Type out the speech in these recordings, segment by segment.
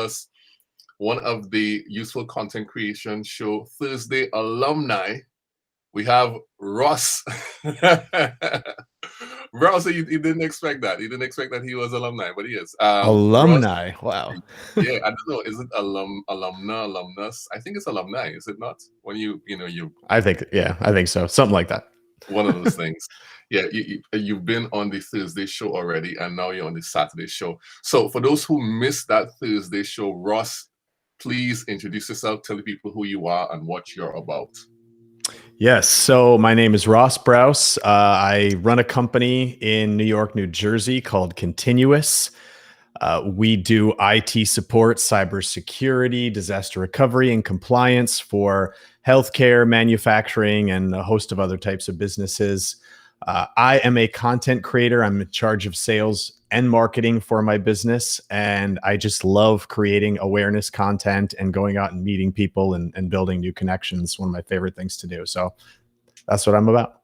us one of the useful content creation show Thursday alumni. We have Ross. Brouse, you didn't expect that. You didn't expect that he was alumni, but he is. Ross, Alumni. Wow. yeah, I don't know. Is it alumnus? I think it's alumni. Is it not? When you I think so. Something like that. one of those things. Yeah, you've been on the Thursday show already, and now you're on the Saturday show. So for those who missed that Thursday show, Ross, please introduce yourself, tell the people who you are and what you're about. Yes. So my name is Ross Brouse. I run a company in New York, New Jersey called Continuous. We do IT support, cybersecurity, disaster recovery, and compliance for healthcare, manufacturing, and a host of other types of businesses. I am a content creator. I'm in charge of sales and marketing for my business. And I just love creating awareness content and going out and meeting people and building new connections. One of my favorite things to do. So that's what I'm about.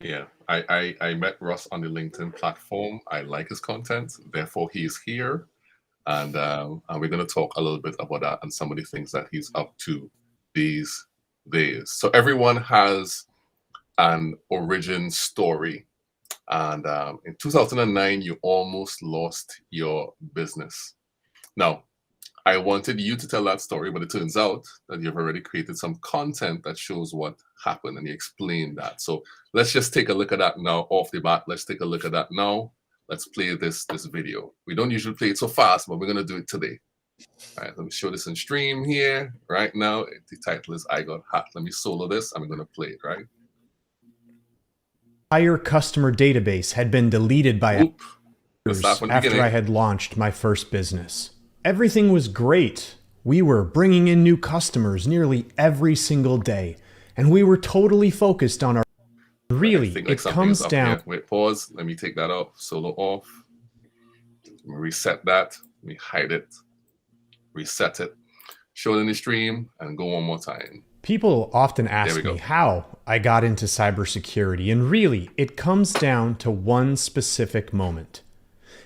Yeah, I met Ross on the LinkedIn platform. I like his content, therefore he's here. And we're going to talk a little bit about that and some of the things that he's up to these days. So everyone has an origin story. And in 2009, you almost lost your business. Now, I wanted you to tell that story, but it turns out that you've already created some content that shows what happened and you explained that. So let's just take a look at that now off the bat. Let's take a look at that now. Let's play this video. We don't usually play it so fast, but we're going to do it today. All right, let me show this in stream here right now. The title is I Got Hacked. Let me solo this and we're going to play it, right? Entire customer database had been deleted by after I had launched my first business. Everything was great. We were bringing in new customers nearly every single day, and we were totally focused on our. Really, it comes down. Here. Wait, pause. Let me take that off. Solo off. Let me reset that. Let me hide it. Reset it. Show it in the stream and go one more time. People often ask me how I got into cybersecurity, and really, it comes down to one specific moment.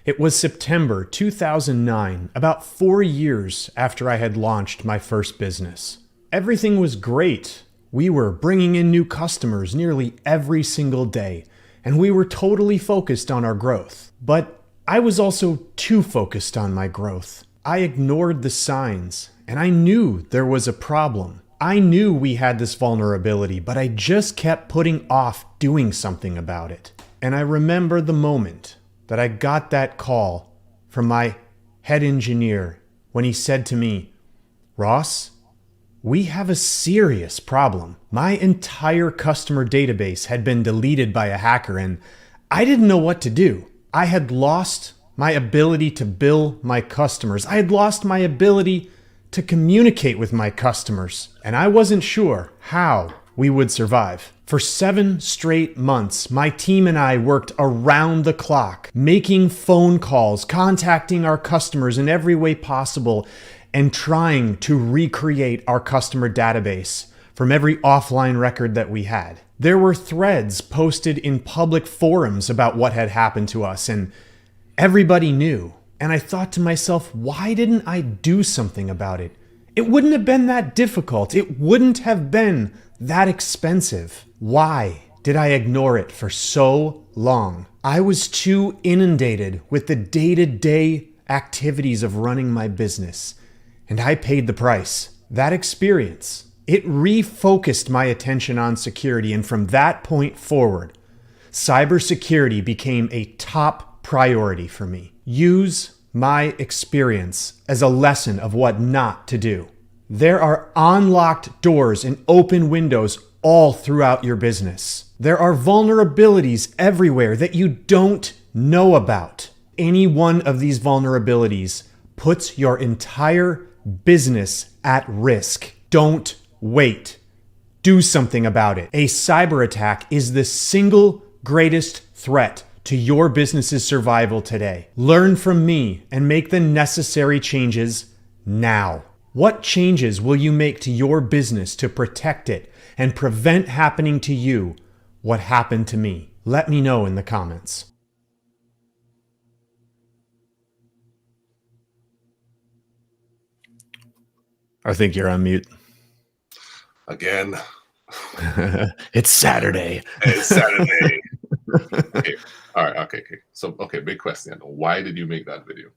It was September 2009, about 4 years after I had launched my first business. Everything was great. We were bringing in new customers nearly every single day, and we were totally focused on our growth. But I was also too focused on my growth. I ignored the signs, and I knew there was a problem. I knew we had this vulnerability, but I just kept putting off doing something about it. And I remember the moment that I got that call from my head engineer when he said to me, Ross, we have a serious problem. My entire customer database had been deleted by a hacker, and I didn't know what to do. I had lost my ability to bill my customers. I had lost my ability to communicate with my customers, and I wasn't sure how we would survive. For 7 straight months, my team and I worked around the clock, making phone calls, contacting our customers in every way possible, and trying to recreate our customer database from every offline record that we had. There were threads posted in public forums about what had happened to us, and everybody knew. And I thought to myself, why didn't I do something about it? It wouldn't have been that difficult. It wouldn't have been that expensive. Why did I ignore it for so long? I was too inundated with the day-to-day activities of running my business, and I paid the price. That experience, it refocused my attention on security, and from that point forward, cybersecurity became a top priority for me. Use my experience as a lesson of what not to do. There are unlocked doors and open windows all throughout your business. There are vulnerabilities everywhere that you don't know about. Any one of these vulnerabilities puts your entire business at risk. Don't wait. Do something about it. A cyber attack is the single greatest threat to your business's survival today. Learn from me and make the necessary changes now. What changes will you make to your business to protect it and prevent happening to you what happened to me? Let me know in the comments. I think you're on mute. Again. It's Saturday. It's Saturday. Okay. All right. Okay. So, big question. Why did you make that video?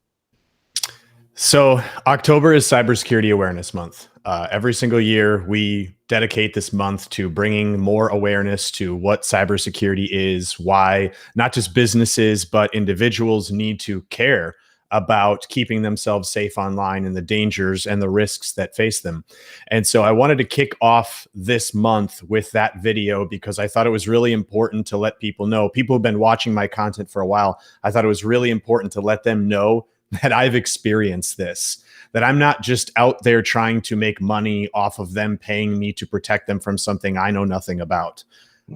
So October is Cybersecurity Awareness Month. Every single year, we dedicate this month to bringing more awareness to what cybersecurity is, why not just businesses, but individuals need to care about keeping themselves safe online and the dangers and the risks that face them. And so I wanted to kick off this month with that video because I thought it was really important to let people know. People have been watching my content for a while. I thought it was really important to let them know that I've experienced this, that I'm not just out there trying to make money off of them paying me to protect them from something I know nothing about.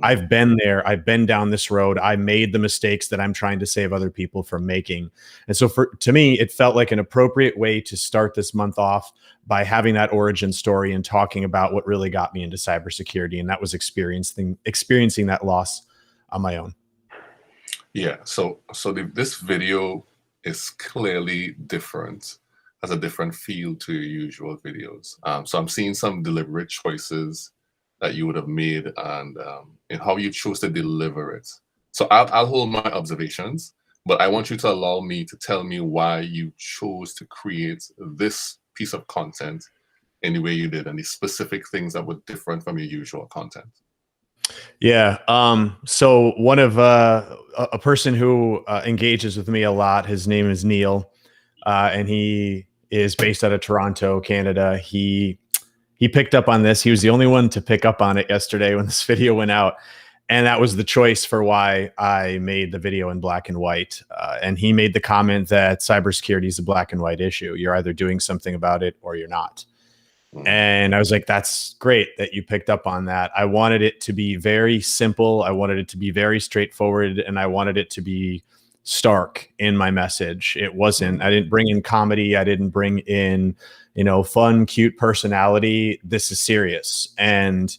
I've been there. I've been down this road. I made the mistakes that I'm trying to save other people from making. And so to me, it felt like an appropriate way to start this month off by having that origin story and talking about what really got me into cybersecurity. And that was experiencing that loss on my own. Yeah. So this video is clearly different, has a different feel to your usual videos. So I'm seeing some deliberate choices that you would have made and in how you chose to deliver it. So I'll hold my observations, but I want you to allow me to tell me why you chose to create this piece of content in the way you did and the specific things that were different from your usual content. Yeah. So one of a person who engages with me a lot, his name is Neil, and he is based out of Toronto, Canada. He picked up on this. He was the only one to pick up on it yesterday when this video went out. And that was the choice for why I made the video in black and white. And he made the comment that cybersecurity is a black and white issue. You're either doing something about it or you're not. And I was like, that's great that you picked up on that. I wanted it to be very simple. I wanted it to be very straightforward. And I wanted it to be stark in my message. I didn't bring in comedy. I didn't bring in, fun, cute personality. This is serious. And,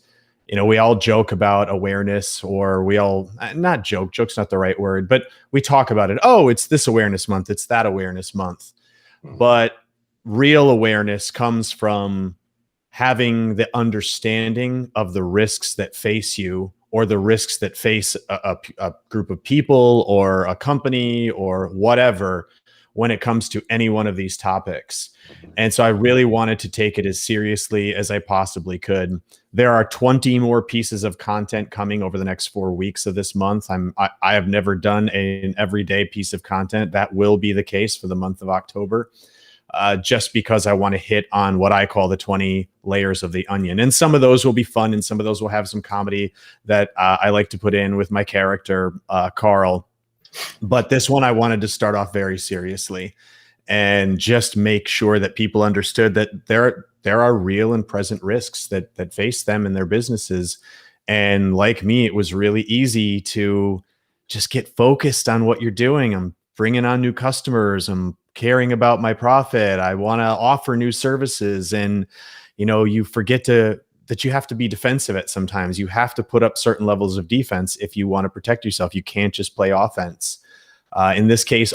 we all joke about awareness, or we all not joke. Joke's not the right word, but we talk about it. Oh, it's this awareness month. It's that awareness month. But real awareness comes from having the understanding of the risks that face you, or the risks that face a group of people or a company or whatever when it comes to any one of these topics. And so I really wanted to take it as seriously as I possibly could. There are 20 more pieces of content coming over the next 4 weeks of this month. I have never done an everyday piece of content. That will be the case for the month of October. Just because I want to hit on what I call the 20 layers of the onion. And some of those will be fun, and some of those will have some comedy that I like to put in with my character, Carl. But this one, I wanted to start off very seriously and just make sure that people understood that there are real and present risks that face them and their businesses. And like me, it was really easy to just get focused on what you're doing. I'm bringing on new customers. I'm caring about my profit. I want to offer new services. And, you forget that you have to be defensive at sometimes. You have to put up certain levels of defense if you want to protect yourself. You can't just play offense. In this case,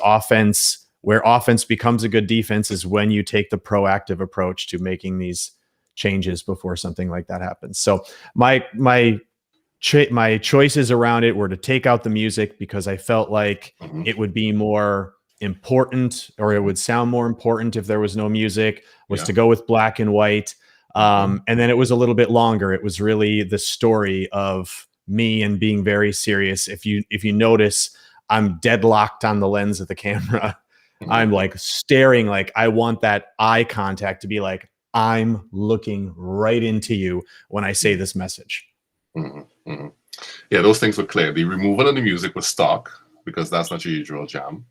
where offense becomes a good defense is when you take the proactive approach to making these changes before something like that happens. So my choices around it were to take out the music because I felt like it would be more important, or it would sound more important if there was no music, was to go with black and white. And then it was a little bit longer. It was really the story of me and being very serious. If you notice, I'm deadlocked on the lens of the camera. I'm like staring, like I want that eye contact to be like, I'm looking right into you when I say this message. Yeah, those things were clear. The removal of the music was stark because that's not your usual jam.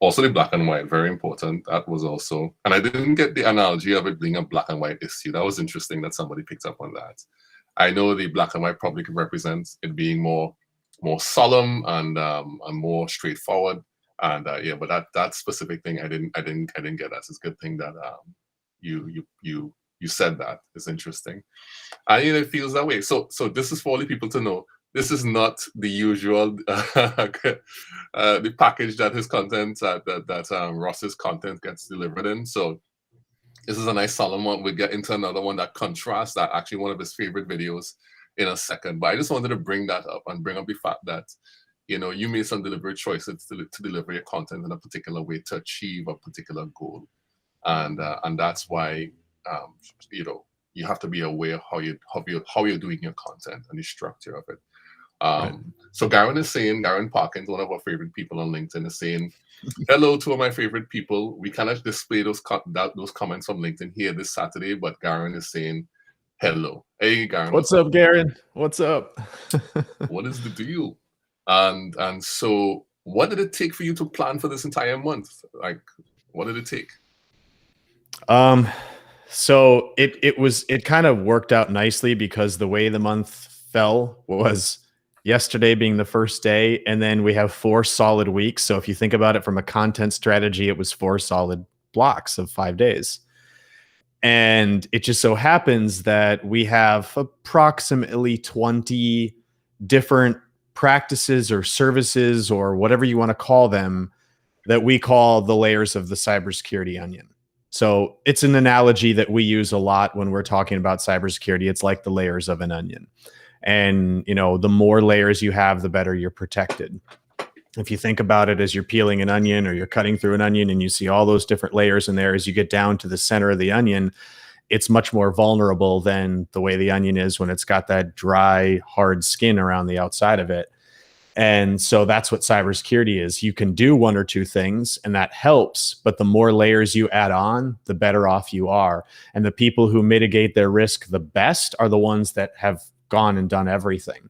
Also the black and white, very important. That was also, and I didn't get the analogy of it being a black and white issue. That was interesting that somebody picked up on that. I know the black and white probably could represent it being more solemn and more straightforward. And but that specific thing I didn't get. That's a good thing that you said that. It's interesting. And it feels that way. So this is for all the people to know. This is not the usual the package that his content that Ross's content gets delivered in. So This is a nice solemn one. We'll get into another one that contrasts that, actually one of his favorite videos, in a second. But I just wanted to bring that up and bring up the fact that, you made some deliberate choices to deliver your content in a particular way to achieve a particular goal. And that's why, you have to be aware of how you're doing your content and the structure of it. Right. So Garen Parkins, one of our favorite people on LinkedIn, is saying, hello to all my favorite people. We cannot display those comments from LinkedIn here this Saturday, but Garen is saying hello. Hey, Garen. What's up, Garen? What's up? What is the deal? And so what did it take for you to plan for this entire month? Like, what did it take? So it kind of worked out nicely, because the way the month fell was yesterday being the first day, and then we have 4 solid weeks. So if you think about it from a content strategy, it was 4 solid blocks of 5 days. And it just so happens that we have approximately 20 different practices or services, or whatever you want to call them, that we call the layers of the cybersecurity onion. So it's an analogy that we use a lot when we're talking about cybersecurity. It's like the layers of an onion. And, the more layers you have, the better you're protected. If you think about it as you're peeling an onion, or you're cutting through an onion, and you see all those different layers in there, as you get down to the center of the onion, it's much more vulnerable than the way the onion is when it's got that dry, hard skin around the outside of it. And so that's what cybersecurity is. You can do 1 or 2 things, and that helps, but the more layers you add on, the better off you are. And the people who mitigate their risk the best are the ones that have gone and done everything.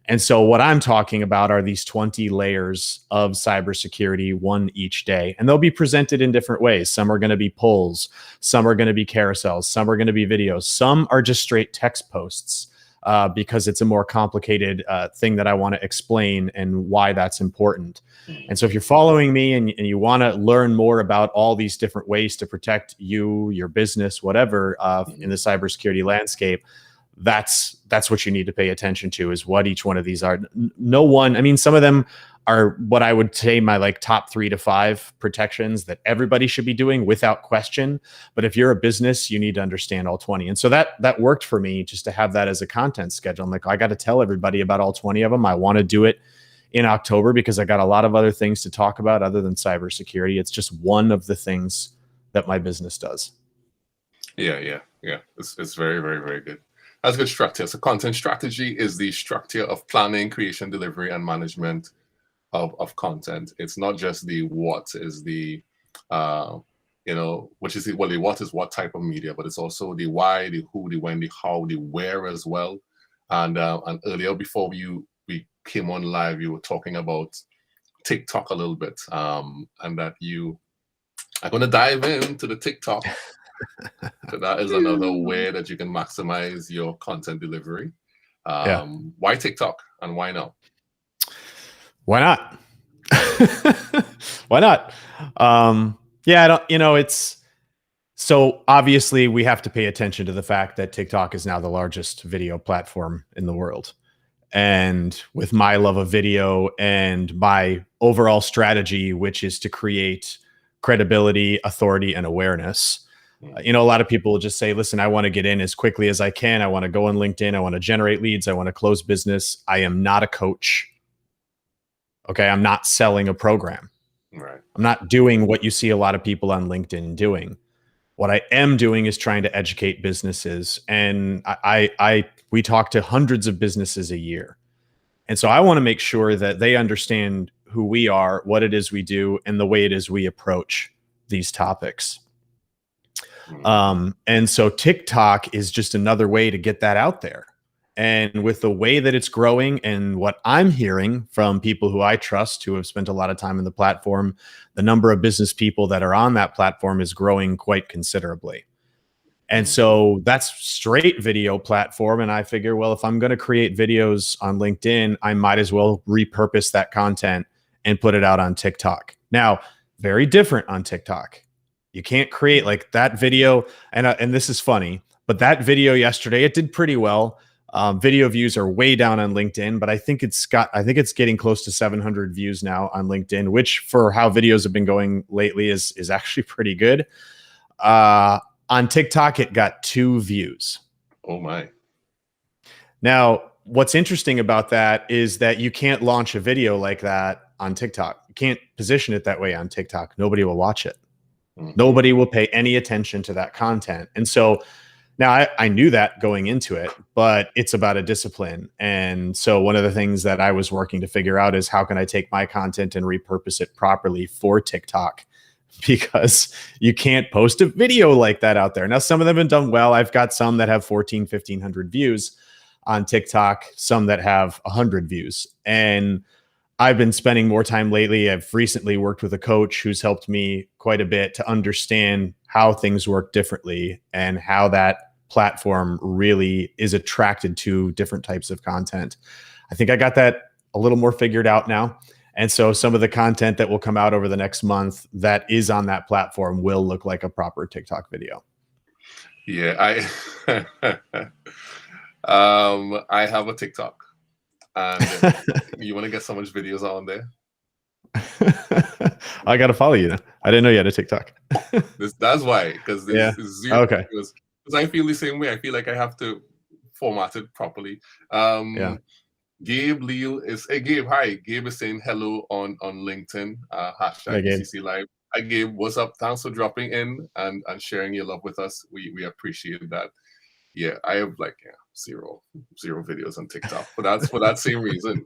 And so what I'm talking about are these 20 layers of cybersecurity, 1 each day. And they'll be presented in different ways. Some are going to be polls. Some are going to be carousels. Some are going to be videos. Some are just straight text posts, because it's a more complicated thing that I want to explain and why that's important. And so if you're following me and you want to learn more about all these different ways to protect you, your business, whatever, in the cybersecurity landscape, that's what you need to pay attention to, is what each one of these are. Some of them are what I would say my top 3 to 5 protections that everybody should be doing without question. But if you're a business, you need to understand all 20. And so that worked for me, just to have that as a content schedule. I'm like, I got to tell everybody about all 20 of them. I want to do it in October because I got a lot of other things to talk about other than cybersecurity. It's just one of the things that my business does. Yeah. It's very, very, very good. That's good structure. So content strategy is the structure of planning, creation, delivery, and management of content. It's not just the what is the, which is the what is what type of media, but it's also the why, the who, the when, the how, the where as well. And earlier, before we came on live, you were talking about TikTok a little bit, and that you are going to dive into the TikTok. So that is another way that you can maximize your content delivery. Why TikTok and why now? Why not? Why not? It's so obviously we have to pay attention to the fact that TikTok is now the largest video platform in the world. And with my love of video and my overall strategy, which is to create credibility, authority, and awareness, a lot of people will just say, listen, I want to get in as quickly as I can. I want to go on LinkedIn. I want to generate leads. I want to close business. I am not a coach. Okay. I'm not selling a program. Right. I'm not doing what you see a lot of people on LinkedIn doing. What I am doing is trying to educate businesses. And we talk to hundreds of businesses a year. And so I want to make sure that they understand who we are, what it is we do, and the way it is we approach these topics. And so TikTok is just another way to get that out there. And with the way that it's growing and what I'm hearing from people who I trust, who have spent a lot of time in the platform, the number of business people that are on that platform is growing quite considerably. And so that's straight video platform. And I figure, well, if I'm going to create videos on LinkedIn, I might as well repurpose that content and put it out on TikTok. Now, very different on TikTok. You can't create like that video. And this is funny, but that video yesterday, it did pretty well. Video views are way down on LinkedIn, but I think it's getting close to 700 views now on LinkedIn, which for how videos have been going lately is actually pretty good. On TikTok, it got 2 views. Oh my. Now, what's interesting about that is that you can't launch a video like that on TikTok. You can't position it that way on TikTok. Nobody will watch it. Nobody will pay any attention to that content. And so now I knew that going into it, but it's about a discipline. And so one of the things that I was working to figure out is how can I take my content and repurpose it properly for TikTok? Because you can't post a video like that out there. Now, some of them have done well. I've got some that have 1,500 views on TikTok, some that have 100 views. And I've been spending more time lately. I've recently worked with a coach who's helped me quite a bit to understand how things work differently and how that platform really is attracted to different types of content. I think I got that a little more figured out now. And so some of the content that will come out over the next month that is on that platform will look like a proper TikTok video. Yeah, I have a TikTok, and you want to get so much videos on there? I got to follow you then. I didn't know you had a TikTok. That's why, because yeah. zero. Okay. Because I feel the same way. I feel like I have to format it properly. Yeah. Gabe Leal is, hey Gabe, hi. Gabe is saying hello on LinkedIn, hashtag BCC Live. Hi Gabe, what's up? Thanks for dropping in and sharing your love with us. We appreciate that. Yeah, I have like zero videos on TikTok, but that's for that same reason.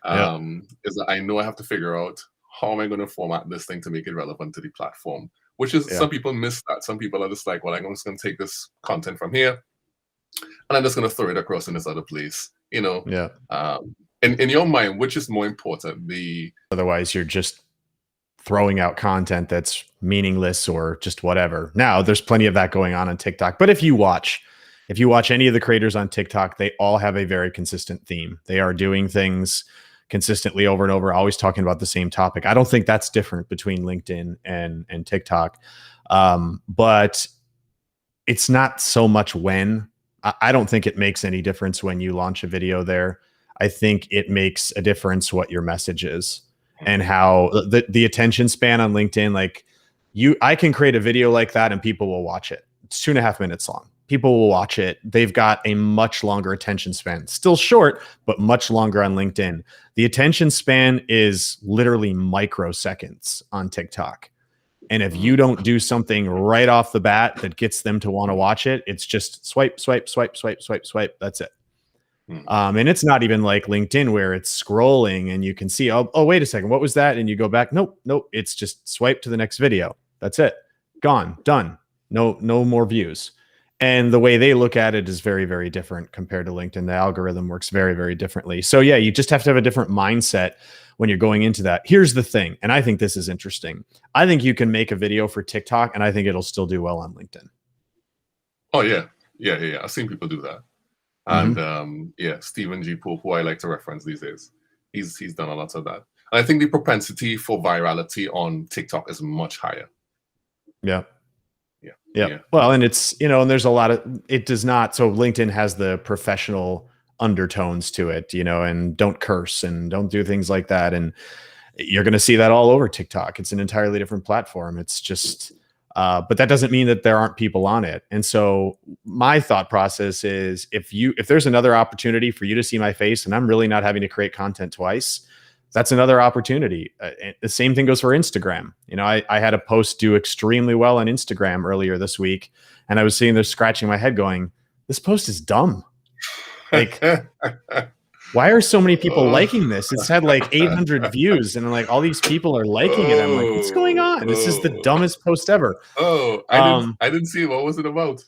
Is that I know I have to figure out how am I going to format this thing to make it relevant to the platform, which is some people miss that. Some people are just like, well, I'm just going to take this content from here and I'm just going to throw it across in this other place. You know, in your mind, which is more important? Otherwise, you're just throwing out content that's meaningless or just whatever. Now, there's plenty of that going on TikTok. But if you watch any of the creators on TikTok, they all have a very consistent theme. They are doing things consistently over and over, always talking about the same topic. I don't think that's different between LinkedIn and TikTok. But it's not so much when. I don't think it makes any difference when you launch a video there. I think it makes a difference what your message is and how the attention span on LinkedIn, like I can create a video like that and people will watch it. It's 2.5 minutes long. People will watch it. They've got a much longer attention span, still short, but much longer on LinkedIn. The attention span is literally microseconds on TikTok. And if you don't do something right off the bat that gets them to want to watch it, it's just swipe, swipe, swipe, swipe, swipe, swipe. That's it. And it's not even like LinkedIn where it's scrolling and you can see, oh, wait a second, what was that? And you go back. Nope. It's just swipe to the next video. That's it. Gone, done. No more views. And the way they look at it is very, very different compared to LinkedIn. The algorithm works very, very differently. So yeah, you just have to have a different mindset when you're going into that. Here's the thing, and I think this is interesting. I think you can make a video for TikTok, and I think it'll still do well on LinkedIn. Oh yeah. I've seen people do that. And Stephen G. Pope, who I like to reference these days, he's done a lot of that. And I think the propensity for virality on TikTok is much higher. Yeah. Well, and it's, and there's a lot of, it does not. So LinkedIn has the professional undertones to it, and don't curse and don't do things like that. And you're going to see that all over TikTok. It's an entirely different platform. It's just, but that doesn't mean that there aren't people on it. And so my thought process is if there's another opportunity for you to see my face and I'm really not having to create content twice, that's another opportunity. The same thing goes for Instagram. I had a post do extremely well on Instagram earlier this week, and I was sitting there scratching my head going, this post is dumb. Like, why are so many people liking this? It's had like 800 views, and like all these people are liking it. I'm like, what's going on? This is the dumbest post ever. I didn't see it. What was it about?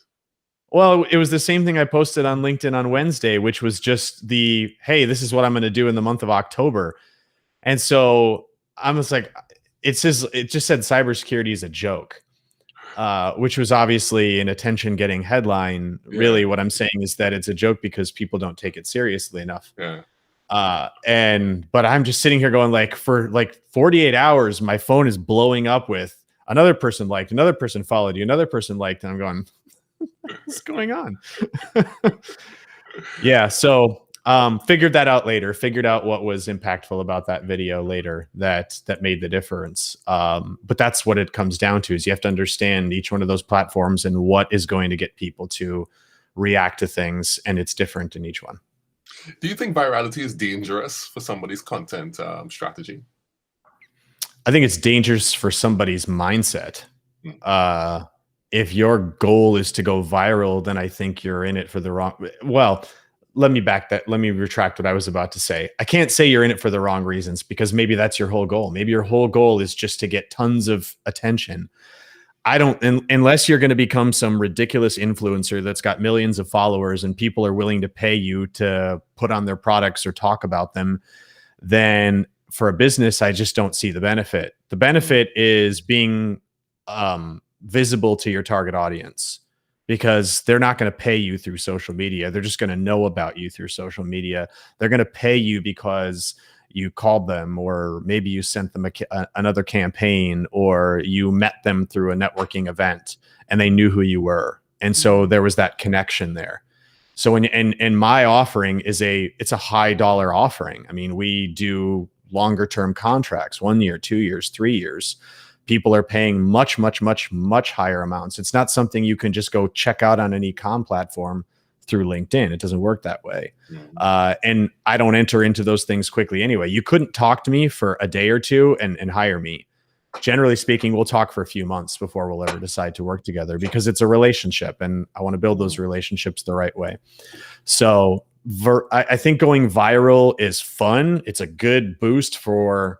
Well, it was the same thing I posted on LinkedIn on Wednesday, which was just hey, this is what I'm going to do in the month of October. And so I was like, it just said cybersecurity is a joke, which was obviously an attention-getting headline. Yeah. Really, what I'm saying is that it's a joke because people don't take it seriously enough. Yeah. But I'm just sitting here going, like, for like 48 hours, my phone is blowing up with another person liked, another person followed you, another person liked, and I'm going, what's going on? Yeah. So Figured that out later. Figured out what was impactful about that video later that made the difference. But that's what it comes down to: is you have to understand each one of those platforms and what is going to get people to react to things, and it's different in each one. Do you think virality is dangerous for somebody's content strategy? I think it's dangerous for somebody's mindset. If your goal is to go viral, then I think you're in it for the wrong. Well, let me retract what I was about to say. I can't say you're in it for the wrong reasons, because maybe that's your whole goal. Maybe your whole goal is just to get tons of attention. I don't, unless you're going to become some ridiculous influencer that's got millions of followers and people are willing to pay you to put on their products or talk about them, then for a business, I just don't see the benefit. The benefit is being visible to your target audience, because they're not going to pay you through social media. They're just going to know about you through social media. They're going to pay you because you called them, or maybe you sent them another campaign, or you met them through a networking event and they knew who you were. And so there was that connection there. So and my offering it's a high dollar offering. I mean, we do longer term contracts, 1 year, 2 years, 3 years. People are paying much, much, much, much higher amounts. It's not something you can just go check out on an e-com platform through LinkedIn. It doesn't work that way. And I don't enter into those things quickly anyway. You couldn't talk to me for a day or two and hire me. Generally speaking, we'll talk for a few months before we'll ever decide to work together, because it's a relationship and I want to build those relationships the right way. So I think going viral is fun. It's a good boost for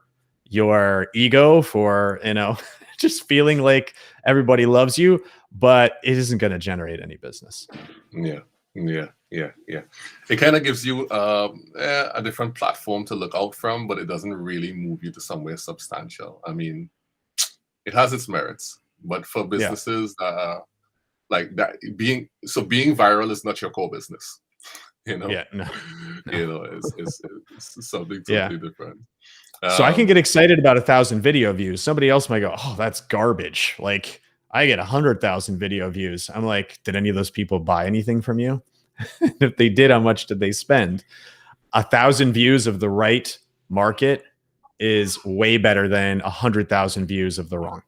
your ego, for, just feeling like everybody loves you, but it isn't going to generate any business. Yeah. It kind of gives you a different platform to look out from, but it doesn't really move you to somewhere substantial. I mean, it has its merits, but for businesses like that, being viral is not your core business. No. It's something totally different. So I can get excited about 1,000 video views. Somebody else might go, "Oh, that's garbage." Like, I get 100,000 video views. I'm like, did any of those people buy anything from you? If they did, how much did they spend? 1,000 views of the right market is way better than 100,000 views of the wrong.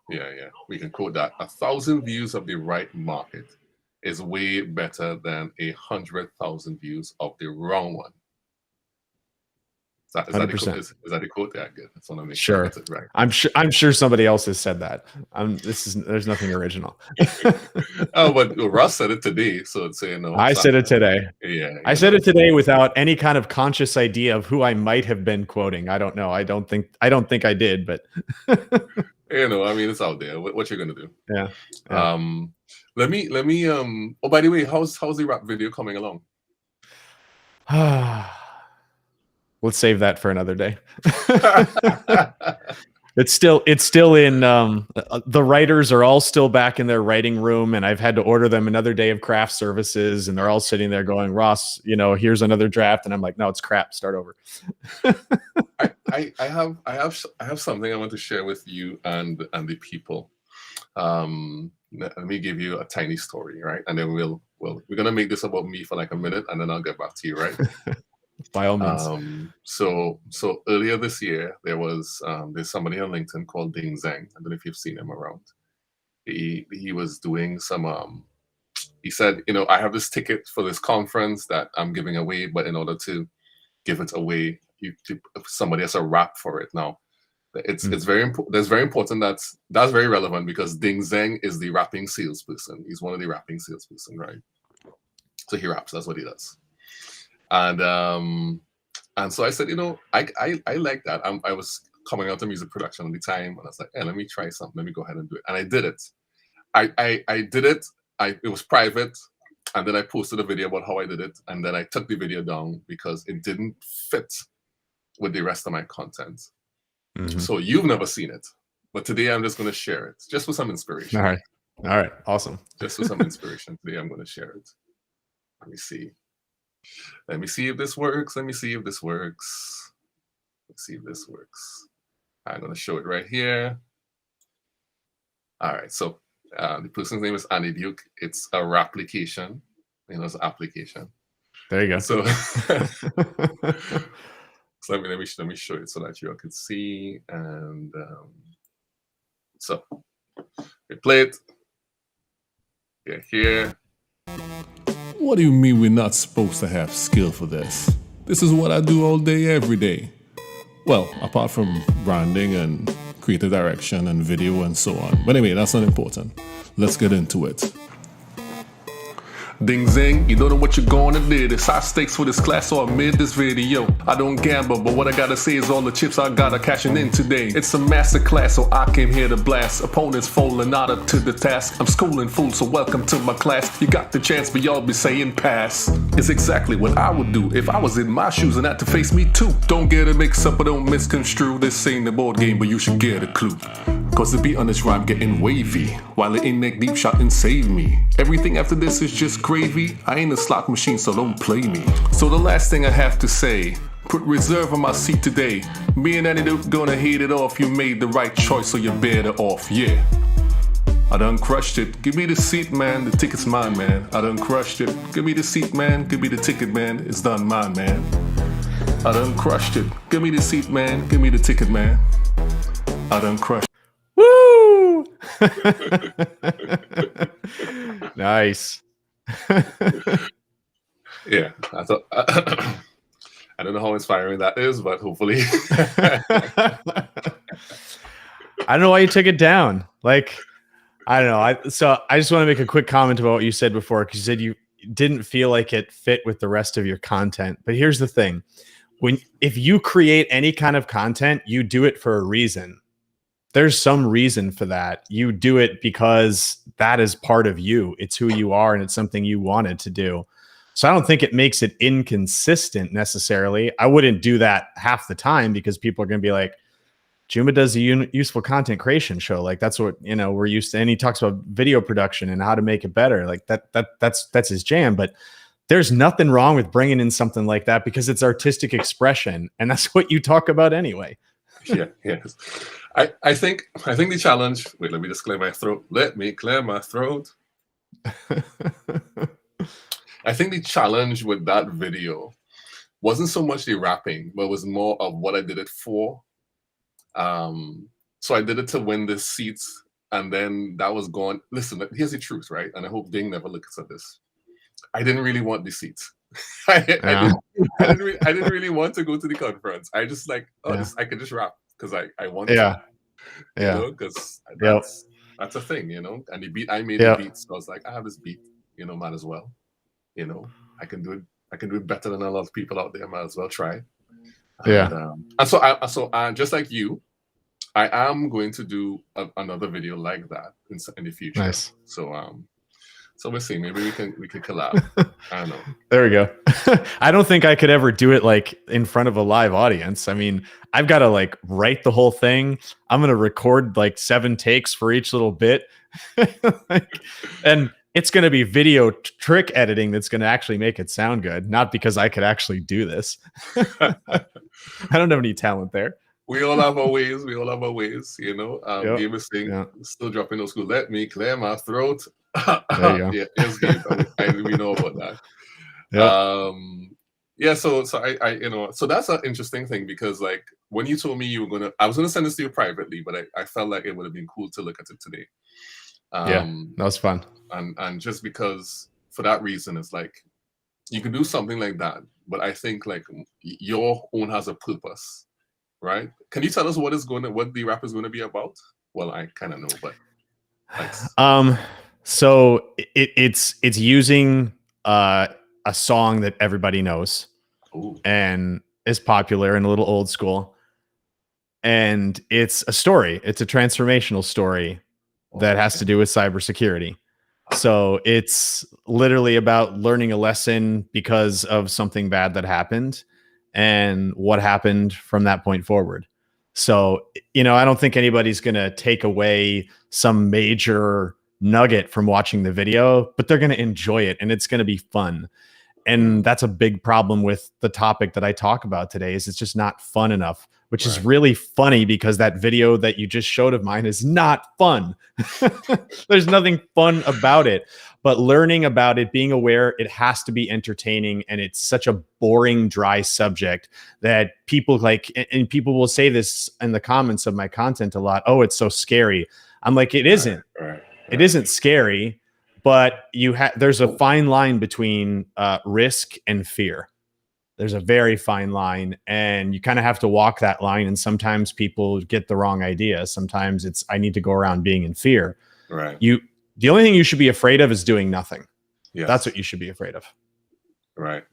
Yeah. We can quote that. 1,000 views of the right market is way better than 100,000 views of the wrong one. Is that the quote? Yeah, good. That's what I make sure. That's it, right. I'm sure somebody else has said that. There's nothing original. Oh, but Russ said it today, so it's I said it today. Yeah, I said it today without any kind of conscious idea of who I might have been quoting. I don't know. I don't think I did, but I mean, it's out there. What you're gonna do? Yeah. Let me. Oh, by the way, how's the rap video coming along? Let's save that for another day. It's still in, the writers are all still back in their writing room, and I've had to order them another day of craft services, and they're all sitting there going, "Ross, here's another draft." And I'm like, "No, it's crap. Start over." I have something I want to share with you and the people. Let me give you a tiny story, right? And then we're gonna make this about me for like a minute, and then I'll get back to you, right? By all means. So earlier this year, there's somebody on LinkedIn called Ding Zhang. I don't know if you've seen him around. He was doing some. He said, I have this ticket for this conference that I'm giving away, but in order to give it away, somebody has to rap for it. Now, it's very important. That's very important. That's very relevant, because Ding Zhang is the rapping salesperson. He's one of the rapping salesperson, right? So he raps. That's what he does. And so I said, I like that. I was coming out of music production at the time, and I was like, hey, let me try something. Let me go ahead and do it. And I did it. I did it. It was private, and then I posted a video about how I did it, and then I took the video down because it didn't fit with the rest of my content. So you've never seen it, but today I'm just going to share it, just for some inspiration. All right, awesome. Just for some inspiration. Today I'm going to share it. Let me see if this works. Let's see if this works. I'm going to show it right here. All right. So the person's name is Annie Duke. It's a replication. It's an application. There you go. So, so let me show it so that you all can see. And so we play it. Yeah, here. What do you mean we're not supposed to have skill for this? This is what I do all day, every day. Well, apart from branding and creative direction and video and so on. But anyway, that's not important. Let's get into it. Ding zing, you don't know what you're gonna do. There's high stakes for this class, so I made this video. I don't gamble, but what I gotta say is all the chips I got are cashing in today. It's a master class, so I came here to blast. Opponents falling not up to the task. I'm schooling fools, so welcome to my class. You got the chance, but y'all be saying pass. It's exactly what I would do if I was in my shoes and had to face me too. Don't get it mixed up, but don't misconstrue. This ain't a board game, but you should get a clue. Cause the beat on this rhyme getting wavy, while the in neck deep shot and save me. Everything after this is just gravy. I ain't a slot machine, so don't play me. So the last thing I have to say, put reserve on my seat today. Me and Antidote gonna hate it off. You made the right choice, so you're better off, yeah. I done crushed it. Give me the seat, man. The ticket's mine, man. I done crushed it. Give me the seat, man. Give me the ticket, man. It's done mine, man. I done crushed it. Give me the seat, man. Give me the ticket, man. I done crushed it. Woo! Nice. Yeah, I thought I don't know how inspiring that is, but hopefully. I don't know why you took it down. Like, I don't know. So I just want to make a quick comment about what you said before, because you said you didn't feel like it fit with the rest of your content. But here's the thing. If you create any kind of content, you do it for a reason. There's some reason for that. You do it because that is part of you. It's who you are, and it's something you wanted to do. So I don't think it makes it inconsistent necessarily. I wouldn't do that half the time, because people are going to be like, Juma does a useful content creation show. Like, that's what, we're used to. And he talks about video production and how to make it better. Like that's his jam. But there's nothing wrong with bringing in something like that, because it's artistic expression, and that's what you talk about anyway. Yeah, yes. I think the challenge. Wait, let me just clear my throat. Let me clear my throat. I think the challenge with that video wasn't so much the rapping, but it was more of what I did it for. So I did it to win the seats, and then that was gone. Listen, here's the truth, right? And I hope Ding never looks at this. I didn't really want the seats. I didn't really want to go to the conference. I just I could just rap because I want to. Yeah. Because that's a thing, And the beat, I made the beat, so I was like, I have this beat, might as well. I can do it. I can do it better than a lot of people out there. Might as well try. And so just like you, I am going to do another video like that in the future. Nice. So we'll see. Maybe we can collab. I don't know. There we go. I don't think I could ever do it like in front of a live audience. I mean, I've got to write the whole thing. I'm going to record 7 takes for each little bit. And it's going to be video trick editing that's going to actually make it sound good. Not because I could actually do this. I don't have any talent there. We all have our ways. Game is saying, still dropping those schools. Let me clear my throat. There you go. Yeah, it's game. We know about that. So that's an interesting thing, because when you told me I was gonna send this to you privately, but I felt like it would have been cool to look at it today. That was fun. And just because for that reason, it's you can do something like that, but I think your own has a purpose, right? Can you tell us what the rap is going to be about? Well, I kind of know, but thanks. So it's using a song that everybody knows. Ooh. And is popular and a little old school. And it's a story. It's a transformational story that has to do with cybersecurity. So it's literally about learning a lesson because of something bad that happened and what happened from that point forward. So, I don't think anybody's going to take away some major nugget from watching the video, but they're going to enjoy it and it's going to be fun. And that's a big problem with the topic that I talk about today is it's just not fun enough, which is really funny because that video that you just showed of mine is not fun. There's nothing fun about it, but learning about it, being aware, it has to be entertaining. And it's such a boring, dry subject that people like, and people will say this in the comments of my content a lot. Oh, it's so scary. I'm like, it isn't. It isn't scary. But there's a fine line between risk and fear. There's a very fine line, and you kind of have to walk that line. And sometimes people get the wrong idea. Sometimes it's I need to go around being in fear. Right. The only thing you should be afraid of is doing nothing. Yes. That's what you should be afraid of. Right.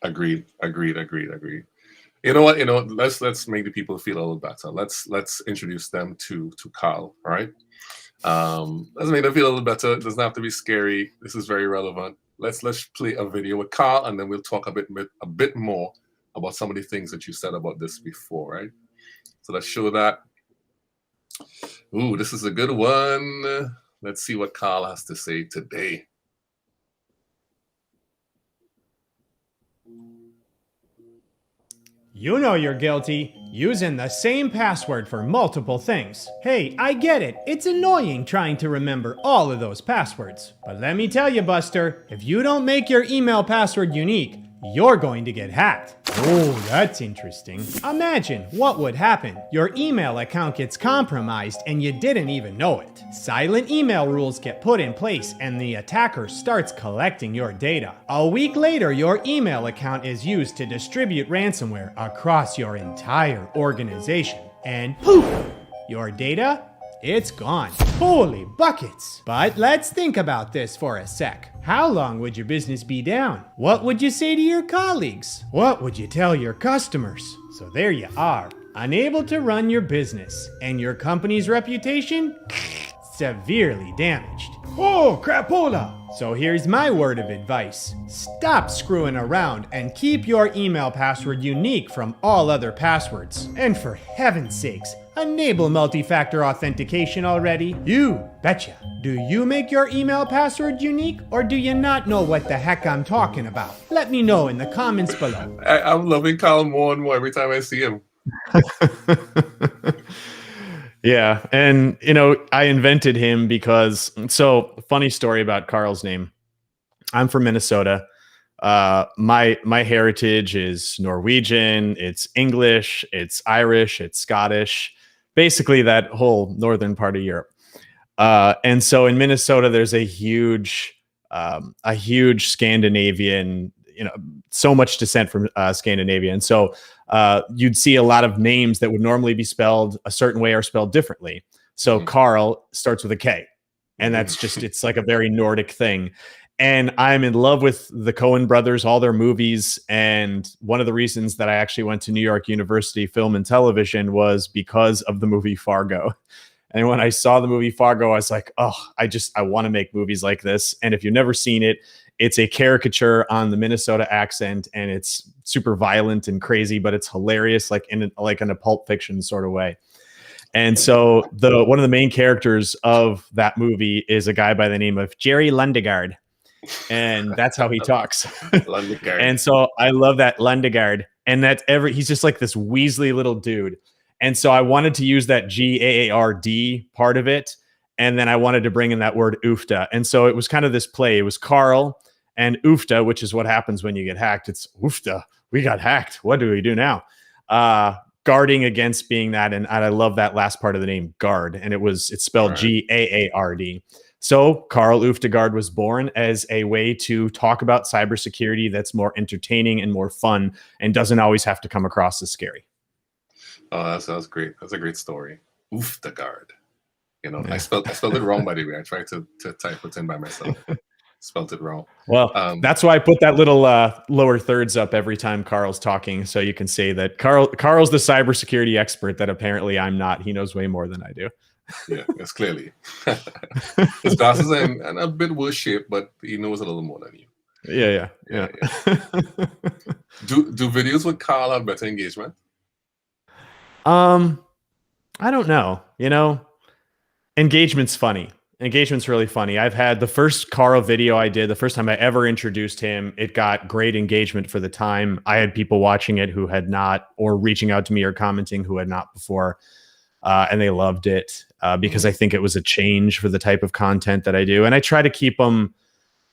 Agreed. You know what? Let's make the people feel a little better. Let's introduce them to Carl. All right. Let's make them feel a little better. It doesn't have to be scary. This is very relevant. Let's play a video with Carl, and then we'll talk a bit more about some of the things that you said about this before, right? So let's show that. Ooh, this is a good one. Let's see what Carl has to say today. You know you're guilty. Using the same password for multiple things. Hey, I get it. It's annoying trying to remember all of those passwords. But let me tell you, Buster, if you don't make your email password unique, you're going to get hacked. Oh, that's interesting. Imagine what would happen. Your email account gets compromised and you didn't even know it. Silent email rules get put in place and the attacker starts collecting your data. A week later, your email account is used to distribute ransomware across your entire organization. And poof! Your data? It's gone. Holy buckets! But let's think about this for a sec. How long would your business be down? What would you say to your colleagues? What would you tell your customers? So there you are, unable to run your business, and your company's reputation? Severely damaged. Oh, crapola! So here's my word of advice. Stop screwing around and keep your email password unique from all other passwords. And for heaven's sakes, enable multi-factor authentication already. You betcha. Do you make your email password unique, or do you not know what the heck I'm talking about? Let me know in the comments below. I'm loving Carl more and more every time I see him. Yeah, and I invented him because funny story about Carl's name. I'm from Minnesota. My heritage is Norwegian, it's English, it's Irish, it's Scottish, basically that whole northern part of Europe. And so in Minnesota, there's a huge Scandinavian, so much descent from Scandinavia. And so you'd see a lot of names that would normally be spelled a certain way are spelled differently. So Carl starts with a K, and that's just, it's like a very Nordic thing. And I'm in love with the Coen brothers, all their movies. And one of the reasons that I actually went to New York University Film and Television was because of the movie Fargo. And when I saw the movie Fargo, I was like, oh, I want to make movies like this. And if you've never seen it, it's a caricature on the Minnesota accent, and it's super violent and crazy, but it's hilarious, like in a Pulp Fiction sort of way. And so one of the main characters of that movie is a guy by the name of Jerry Lundegaard. And that's how he talks. And so I love that Lundegaard. And he's just like this Weasley little dude. And so I wanted to use that G-A-A-R-D part of it. And then I wanted to bring in that word oofta. And so it was kind of this play. It was Carl and oofta, which is what happens when you get hacked. It's oofta. We got hacked. What do we do now? Guarding against being that. And I love that last part of the name, guard. And it's spelled G-A-A-R-D. So Carl Ooftegard was born as a way to talk about cybersecurity that's more entertaining and more fun and doesn't always have to come across as scary. Oh, that sounds great. That's a great story. Ooftegard. I spelled it wrong, by the way. I tried to type it in by myself. Spelled it wrong. Well, that's why I put that little lower thirds up every time Carl's talking, so you can say that Carl's the cybersecurity expert that apparently I'm not. He knows way more than I do. Yeah, yes, clearly. His glasses are in a bit worse shape, but he knows a little more than you. Yeah. Do videos with Carl have better engagement? I don't know. Engagement's funny. Engagement's really funny. I've had the first Carl video I did, the first time I ever introduced him, it got great engagement for the time. I had people watching it who had not, or reaching out to me or commenting who had not before. And they loved it because I think it was a change for the type of content that I do. And I try to keep them.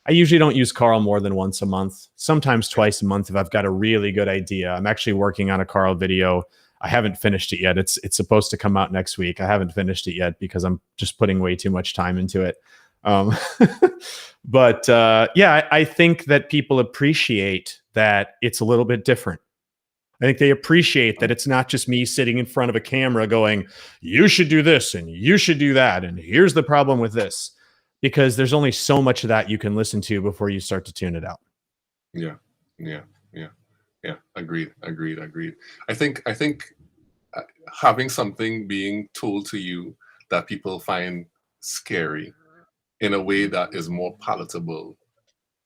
I usually don't use Carl more than once a month, sometimes twice a month if I've got a really good idea. I'm actually working on a Carl video. I haven't finished it yet. It's supposed to come out next week. I haven't finished it yet because I'm just putting way too much time into it. But yeah, I think that people appreciate that it's a little bit different. I think they appreciate that it's not just me sitting in front of a camera going, you should do this and you should do that. And here's the problem with this, because there's only so much of that you can listen to before you start to tune it out. Yeah. Agreed. I think having something being told to you that people find scary in a way that is more palatable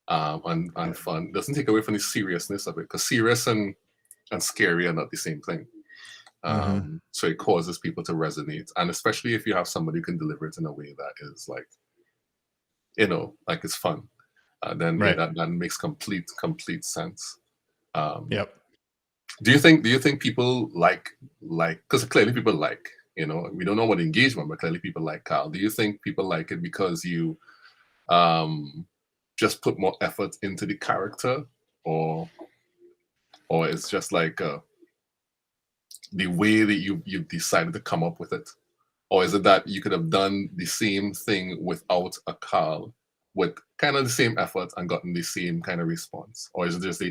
and fun doesn't take away from the seriousness of it, because serious and scary are not the same thing. So it causes people to resonate, and especially if you have somebody who can deliver it in a way that is like, like it's fun, then right. that makes complete sense. Yep. Do you think people like because clearly people like, we don't know what engagement, but clearly people like Carl. Do you think people like it because you just put more effort into the character, or it's just like the way that you decided to come up with it? Or is it that you could have done the same thing without a Carl with kind of the same effort and gotten the same kind of response? Or is it just